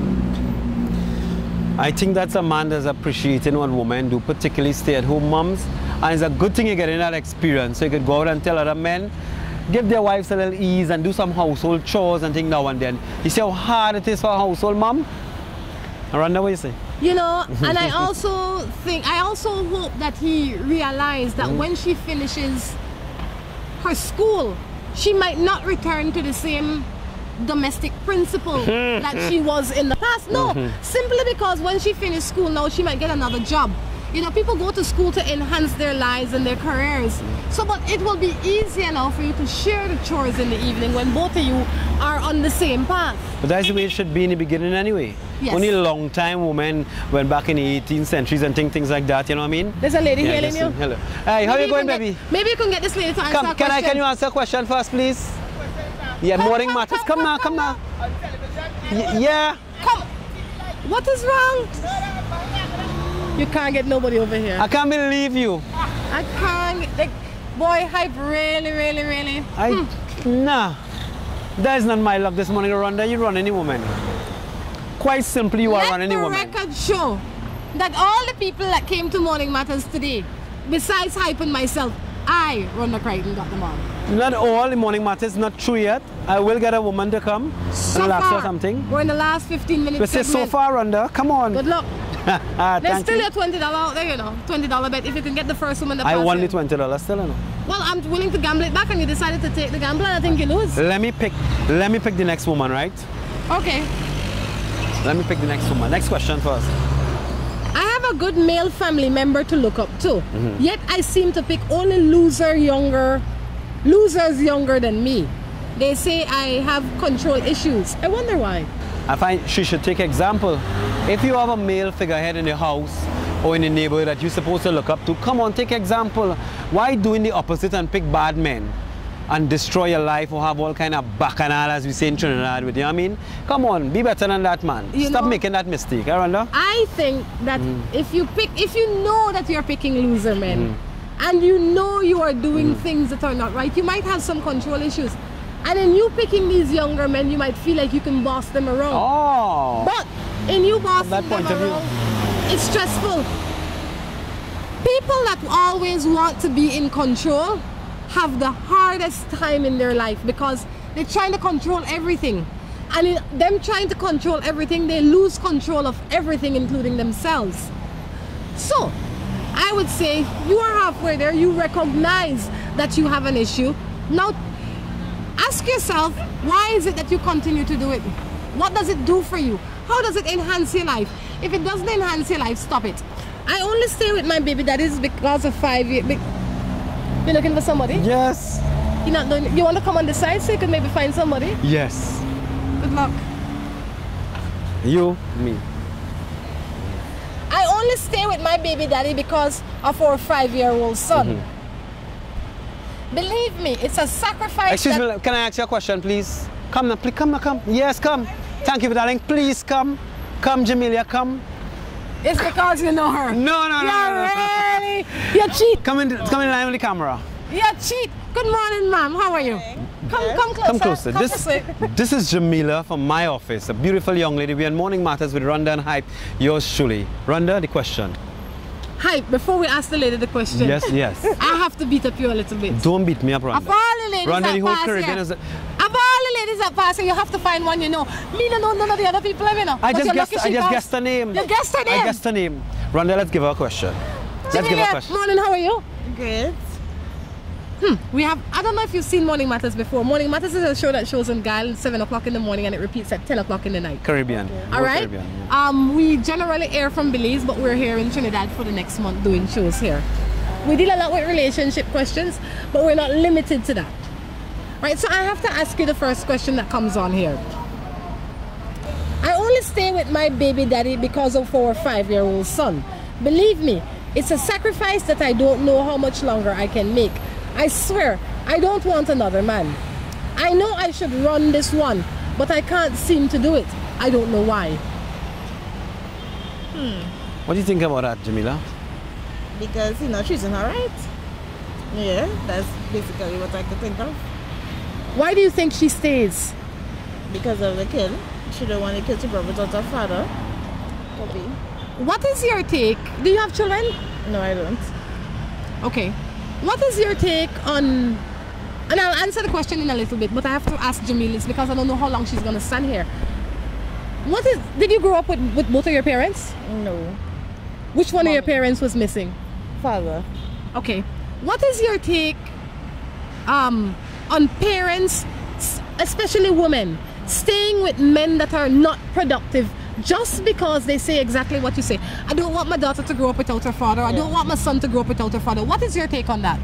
I think that's a man that's appreciating what women do, particularly stay-at-home moms. And it's a good thing you're getting that experience, so you could go out and tell other men, give their wives a little ease and do some household chores and things now and then. You see how hard it is for a household mom? Rhonda, what you say?
You know, and I also hope that he realized that when she finishes her school, she might not return to the same domestic principle that she was in the past. No, simply because when she finished school now, she might get another job. You know, people go to school to enhance their lives and their careers. So, but it will be easier now for you to share the chores in the evening when both of you are on the same path.
But that's the way it should be in the beginning anyway.
Yes.
Only a long time women went back in the 18th centuries and things like that, you know what I mean?
There's a lady hailing you.
Hello. Hey, how are you going, baby?
Maybe you can get this lady to answer a question.
Can you answer a question first, please? Yeah, morning matters. Come now, come now. Yeah.
Come. What is wrong? You can't get nobody over here.
I can't believe you.
I can't. Like, boy, hype really.
Nah. That is not my luck this morning, Rhonda. You run any woman. Quite simply, you are running any woman.
Let the record show that all the people that came to Morning Matters today, besides Hype and myself, I, Rhonda Crichton, got them on.
Not all the morning matters, not true yet. I will get a woman to come and ask her something.
We're in the last 15 minutes.
We say so far, Rhonda. Come on.
Good luck. There's still
you.
a $20 out there, you know. $20 bet if you can get the first woman to pass.
I won the $20 still, you know.
Well, I'm willing to gamble it back, and you decided to take the gamble, and I think you lose.
Let me pick the next woman, right?
Okay.
Let me pick the next woman. Next question first.
I have a good male family member to look up to. Yet I seem to pick only losers younger than me. They say I have control issues. I wonder why.
I find she should take example. If you have a male figurehead in the house or in the neighborhood that you're supposed to look up to, come on, take example. Why doing the opposite and pick bad men and destroy your life or have all kind of bacchanal, as we say in Trinidad, with you know what I mean? Come on, be better than that man. Stop making that mistake, Rhonda.
I think that if you know that you're picking loser men and you know you are doing things that are not right, you might have some control issues. And in you picking these younger men, you might feel like you can boss them around.
Oh.
But in you bossing them around, it's stressful. People that always want to be in control have the hardest time in their life because they're trying to control everything. And in them trying to control everything, they lose control of everything, including themselves. So, I would say you are halfway there. You recognize that you have an issue. Now, ask yourself, why is it that you continue to do it? What does it do for you? How does it enhance your life? If it doesn't enhance your life, stop it. I only stay with my baby daddies because of 5 years. You're looking for somebody?
Yes.
You're not doing, you want to come on the side so you can maybe find somebody?
Yes.
Good luck.
You, me.
I only stay with my baby daddy because of our 5-year-old son. Believe me, it's a sacrifice.
Excuse me, can I ask you a question, please? Come now, please, come. Yes, come. Thank you, darling. Please come. Come, Jamelia, come.
It's because you know her.
No.
Really? You cheat.
Come in line with the camera.
You cheat. Good morning, ma'am. How are you? Come closer.
Come closer.
Come this way.
This is Jamila from my office, a beautiful young lady. We are in Morning Matters with Rhonda and Hype. Yours truly. Rhonda, the question.
Hype, before we ask the lady the question.
Yes.
I have to beat up you a little bit.
Don't beat me up, Rhonda.
Of all the ladies
Rhonda,
that
the whole
pass
Caribbean
here,
is...
of all the ladies that pass here, you have to find one you know. Me don't know none of the other people, you know.
I just guessed her name.
You guessed her name?
I guessed her name. Rhonda, let's give her a question.
Morning, how are you?
Good.
We have, I don't know if you've seen Morning Matters before. Morning Matters is a show that shows on Guile at 7 o'clock in the morning and it repeats at 10 o'clock in the night.
Caribbean.
All right?
Caribbean, yeah.
We generally air from Belize, but we're here in Trinidad for the next month doing shows here. We deal a lot with relationship questions, but we're not limited to that. Right, so I have to ask you the first question that comes on here. I only stay with my baby daddy because of our 5-year-old son. Believe me, it's a sacrifice that I don't know how much longer I can make. I swear, I don't want another man. I know I should run this one, but I can't seem to do it. I don't know why.
What do you think about that, Jamila?
Because, she's in her right. Yeah, that's basically what I could think of.
Why do you think she stays?
Because of the kid. She don't want the kid to grow without her father. Could be.
What is your take? Do you have children?
No, I don't.
Okay. What is your take on, and I'll answer the question in a little bit, but I have to ask Jamilis because I don't know how long she's going to stand here. Did you grow up with both of your parents?
No.
Which one of your parents was missing?
Father.
Okay. What is your take on parents, especially women, staying with men that are not productive just because they say exactly what you say? I don't want my daughter to grow up without her father. I don't want my son to grow up without her father. What is your take on that?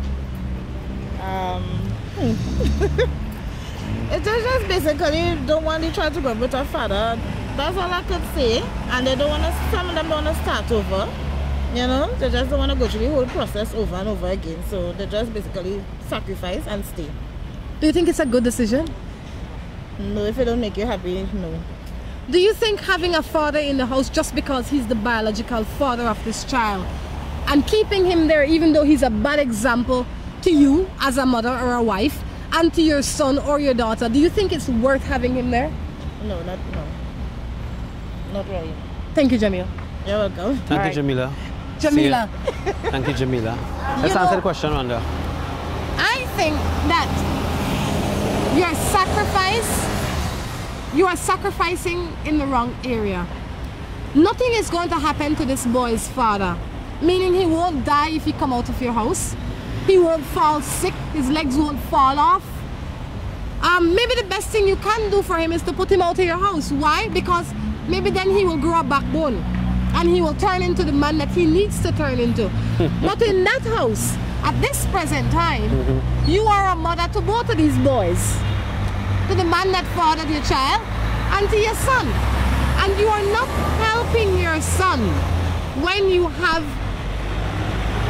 It's just basically don't want the child to grow up with her father. That's all I could say. And they don't want to, some of them don't want to start over. They just don't want to go through the whole process over and over again. So they just basically sacrifice and stay.
Do you think it's a good decision?
No, if it don't make you happy, no.
Do you think having a father in the house just because he's the biological father of this child and keeping him there even though he's a bad example to you as a mother or a wife and to your son or your daughter, do you think it's worth having him there?
No. Not really.
Thank you, Jamila.
You're welcome.
Thank you, Jamila.
Jamila.
Thank you, Jamila. Let's answer the question, Rhonda.
I think that you are sacrificing in the wrong area. Nothing is going to happen to this boy's father, meaning he won't die if he come out of your house. He won't fall sick, his legs won't fall off. Maybe the best thing you can do for him is to put him out of your house. Why? Because maybe then he will grow a backbone and he will turn into the man that he needs to turn into. But in that house, at this present time, you are a mother to both of these boys. To the man that fathered your child and to your son. And you are not helping your son when you have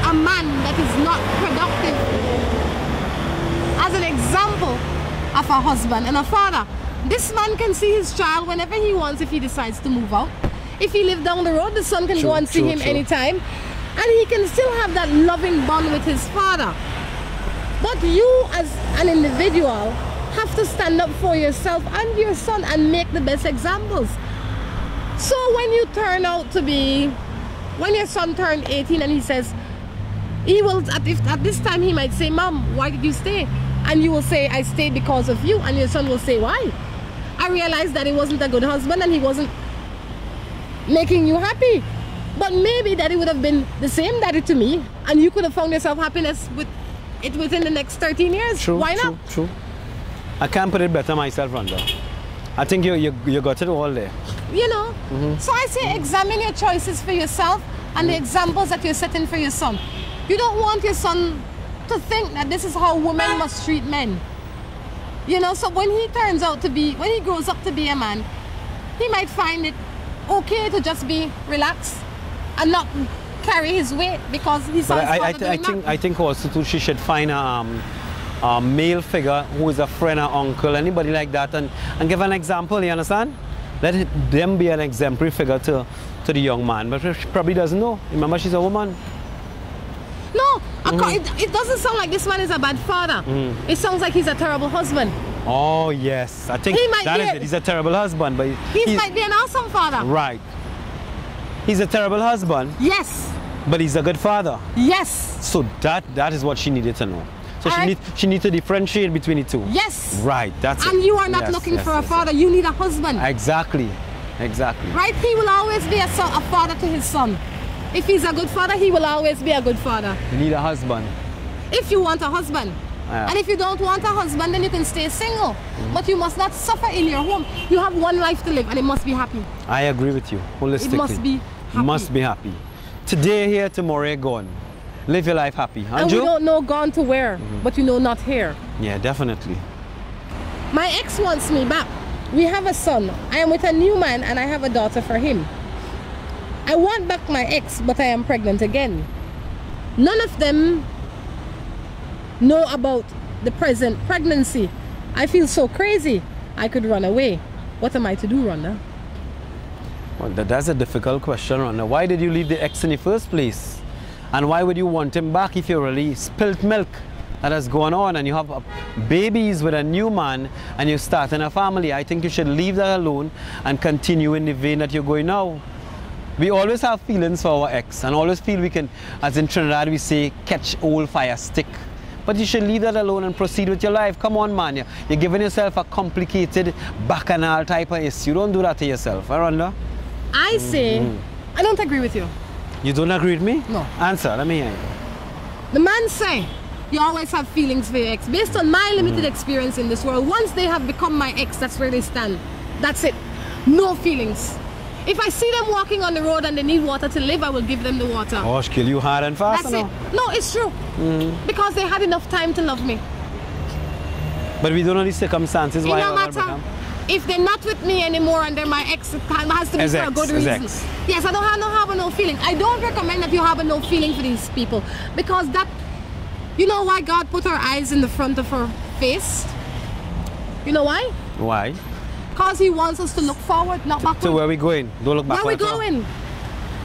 a man that is not productive as an example of a husband and a father. This man can see his child whenever he wants if he decides to move out. If he lives down the road, the son can go and see him anytime. And he can still have that loving bond with his father. But you as an individual have to stand up for yourself and your son and make the best examples. So when you turn out to be, when your son turned 18 and he says, he will, at this time he might say, Mom, why did you stay? And you will say, I stayed because of you. And your son will say, why? I realized that he wasn't a good husband and he wasn't making you happy. But maybe daddy would have been the same daddy to me and you could have found yourself happiness with it within the next 13 years.
True,
why not?
True. I can't put it better myself, Rhonda. I think you got it all there.
You know, so I say examine your choices for yourself and the examples that you're setting for your son. You don't want your son to think that this is how women must treat men. You know, so when he turns out to be, when he grows up to be a man, he might find it okay to just be relaxed and not carry his weight because he's
I think also too, she should find a male figure who is a friend or uncle, anybody like that, and give an example, you understand? Let them be an exemplary figure to the young man, but she probably doesn't know. Remember, she's a woman.
No, it doesn't sound like this man is a bad father. It sounds like he's a terrible husband.
Oh yes, I think that is it. He's a terrible husband, but
he might be an awesome father.
Right. He's a terrible husband.
Yes.
But he's a good father.
Yes.
So that is what she needed to know. So she needs to differentiate between the two.
Yes.
Right, that's it.
And you are not looking for a father, you need a husband.
Exactly.
Right, he will always be a father to his son. If he's a good father, he will always be a good father.
You need a husband.
If you want a husband. And if you don't want a husband, then you can stay single. But you must not suffer in your home. You have one life to live and it must be happy.
I agree with you, holistically.
It must be happy.
Must be happy. Today here, tomorrow gone. Live your life happy.
And we don't know gone to where, but you know not here.
Yeah, definitely.
My ex wants me back. We have a son. I am with a new man and I have a daughter for him. I want back my ex, but I am pregnant again. None of them know about the present pregnancy. I feel so crazy. I could run away. What am I to do, Rhonda?
Well, that's a difficult question, Rhonda. Why did you leave the ex in the first place? And why would you want him back if you really spilt milk that has gone on and you have babies with a new man and you're starting a family? I think you should leave that alone and continue in the vein that you're going now. We always have feelings for our ex and always feel we can, as in Trinidad we say, catch old fire stick. But you should leave that alone and proceed with your life. Come on, man. You're giving yourself a complicated bacchanal type of issue. Don't do that to yourself, Rhonda.
I say, I don't agree with you.
You don't agree with me?
No.
Answer, let me hear you.
The man say, you always have feelings for your ex. Based on my limited experience in this world, once they have become my ex, that's where they stand. That's it. No feelings. If I see them walking on the road and they need water to live, I will give them the water.
Oh, kill you hard and fast.
That's it. No, it's true. Because they had enough time to love me.
But we don't know the circumstances why
no matter. If they're not with me anymore and they're my ex, it has to be for a good reason. Yes, I don't have no feeling. I don't recommend that you have no feeling for these people. Because that, you know why God put her eyes in the front of her face? You know why?
Why?
Because he wants us to look forward, not backward.
So where we going? Don't look backward.
Where we going?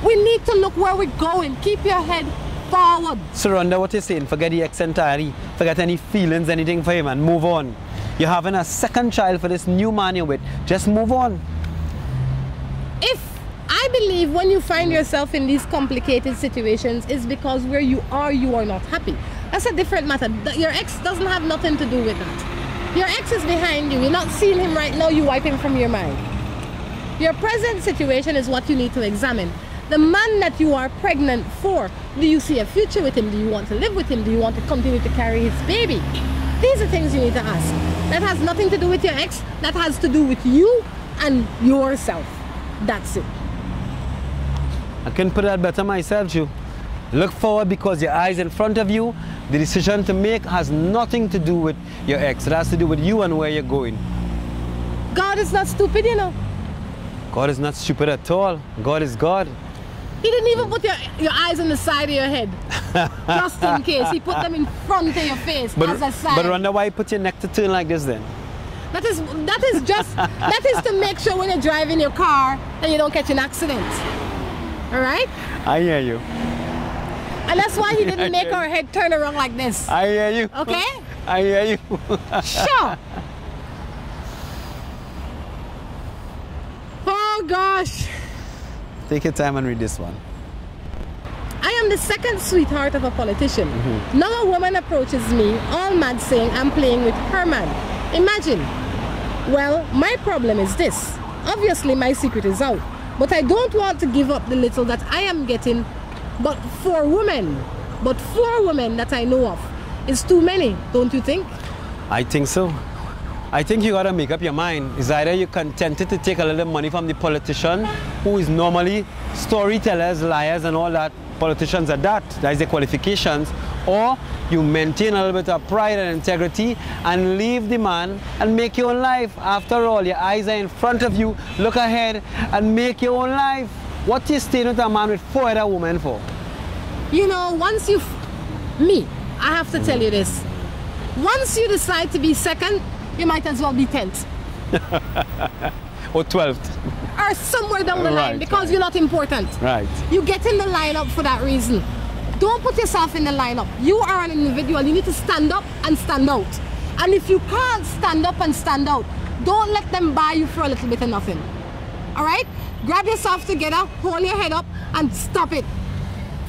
We need to look where we're going. Keep your head forward.
So Rhonda, what you're saying, forget the ex entirely. Forget any feelings, anything for him, and move on. You're having a second child for this new man you're with. Just move on.
I believe when you find yourself in these complicated situations is because where you are not happy. That's a different matter. Your ex doesn't have nothing to do with that. Your ex is behind you. You're not seeing him right now. You wipe him from your mind. Your present situation is what you need to examine. The man that you are pregnant for, do you see a future with him? Do you want to live with him? Do you want to continue to carry his baby? These are things you need to ask. That has nothing to do with your ex. That has to do with you and yourself. That's it.
I can put that better myself, Joe. Look forward because your eyes in front of you. The decision to make has nothing to do with your ex. It has to do with you and where you're going.
God is not stupid, you know.
God is not stupid at all. God is God.
He didn't even put your eyes on the side of your head. Just in case. He put them in front of your face as a sign.
But Rhonda, why you put your neck to turn like this then?
That is to make sure when you're driving your car that you don't catch an accident. Alright?
I hear you.
And that's why he didn't make our head turn around like this.
I hear you.
Okay?
I hear you.
Sure. Oh gosh.
Take your time and read this one.
I am the second sweetheart of a politician. Now a woman approaches me, all mad, saying I'm playing with her man. Imagine. Well, my problem is this. Obviously my secret is out. But I don't want to give up the little that I am getting. But 4 women that I know of is too many, don't you think?
I think so. I think you gotta make up your mind. It's either you're contented to take a little money from the politician, who is normally storytellers, liars and all that. Politicians are that is the qualifications. Or you maintain a little bit of pride and integrity and leave the man and make your own life. After all, your eyes are in front of you. Look ahead and make your own life. What you staying with a man with 4 other women for?
You know, once you... I have to tell you this. Once you decide to be second, you might as well be 10th.
Or 12th.
Or somewhere down the line because you're not important.
Right.
You get in the lineup for that reason. Don't put yourself in the lineup. You are an individual. You need to stand up and stand out. And if you can't stand up and stand out, don't let them buy you for a little bit of nothing. Alright? Grab yourself together, hold your head up and stop it.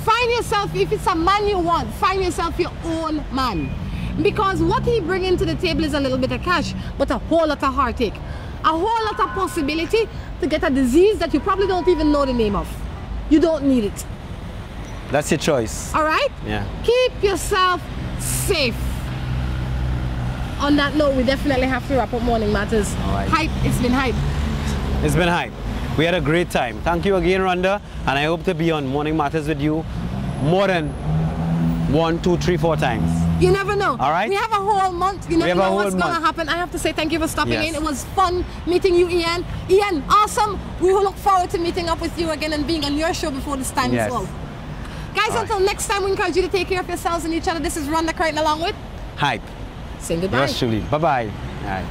Find yourself, if it's a man you want, find yourself your own man. Because what he brings to the table is a little bit of cash, but a whole lot of heartache. A whole lot of possibility to get a disease that you probably don't even know the name of. You don't need it.
That's your choice.
Alright?
Yeah.
Keep yourself safe. On that note, we definitely have to wrap up Morning Matters.
Alright.
Hype, it's been hype.
It's been hype. We had a great time. Thank you again, Rhonda, and I hope to be on Morning Matters with you more than 1, 2, 3, 4 times.
You never know.
All right.
We have a whole month. You never know what's going to happen. I have to say thank you for stopping in. It was fun meeting you, Ian. Ian, awesome. We will look forward to meeting up with you again and being on your show before this time as well. Guys, until next time, we encourage you to take care of yourselves and each other. This is Rhonda Crichton along with
Hype.
Saying goodbye.
Yours truly. Bye-bye. All right.